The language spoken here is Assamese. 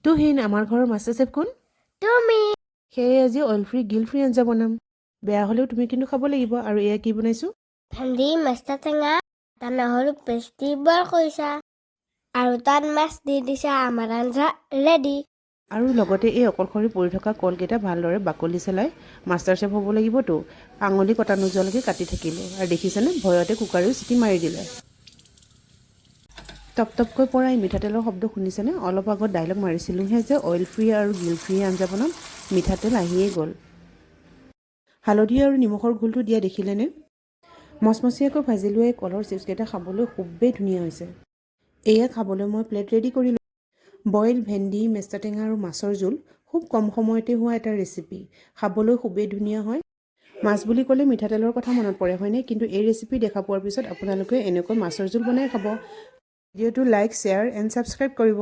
তো হেন আমাৰ ঘৰৰ মাষ্টাৰ চেফ কোন? তুমি সেয়ে আজি অইল ফ্ৰী গিল ফ্ৰী আঞ্জা বনাম। বেয়া হ'লেও তুমি কিন্তু খাব লাগিব। আৰু এয়া কি বনাইছোঁ? ভেন্দি মেষ্টা টেঙা তাত নহৰু পেষ্ট দি বইল কৰিছা আৰু তাত মাছ দি দিছা আমাৰ আঞ্জা ৰেডি আৰু লগতে এই অকলশৰে পৰি থকা কলকেইটা ভালদৰে বাকলি চেলাই মাষ্টাৰ চেফ হ'ব লাগিবতো। আঙুলি কটা নোযোৱালৈকে কাটি থাকিলোঁ। আৰু দেখিছেনে ভয়তে কুকাৰেও চিটি মাৰি দিলে। টপটপকৈ পৰা এই মিঠাতেলৰ শব্দ শুনিছেনে? অলপ আগত ডাইলগ মাৰিছিলোঁহে যে অইল ফ্ৰী আৰু গিল ফ্ৰী আঞ্জা বনাম, মিঠাতেল আহিয়েই গ'ল। হালধি আৰু নিমখৰ ঘোলটো দিয়া দেখিলেনে? মচমচীয়াকৈ ভাজি লোৱা এই কলৰ চিপছকেইটা খাবলৈ খুবেই ধুনীয়া হৈছে। এয়া খাবলৈ মই প্লেট ৰেডি কৰিলোঁ। বইল ভেন্দি মেষ্টা টেঙা আৰু মাছৰ জোল খুব কম সময়তে হোৱা এটা ৰেচিপি। খাবলৈ খুবেই ধুনীয়া হয়। মাছ বুলি ক'লে মিঠাতেলৰ কথা মনত পৰে হয়নে? কিন্তু এই ৰেচিপি দেখা পোৱাৰ পিছত আপোনালোকে এনেকৈ মাছৰ জোল বনাই খাব। ভিডিঅ'টো লাইক শ্বেয়াৰ এণ্ড ছাবস্ক্ৰাইব কৰিব।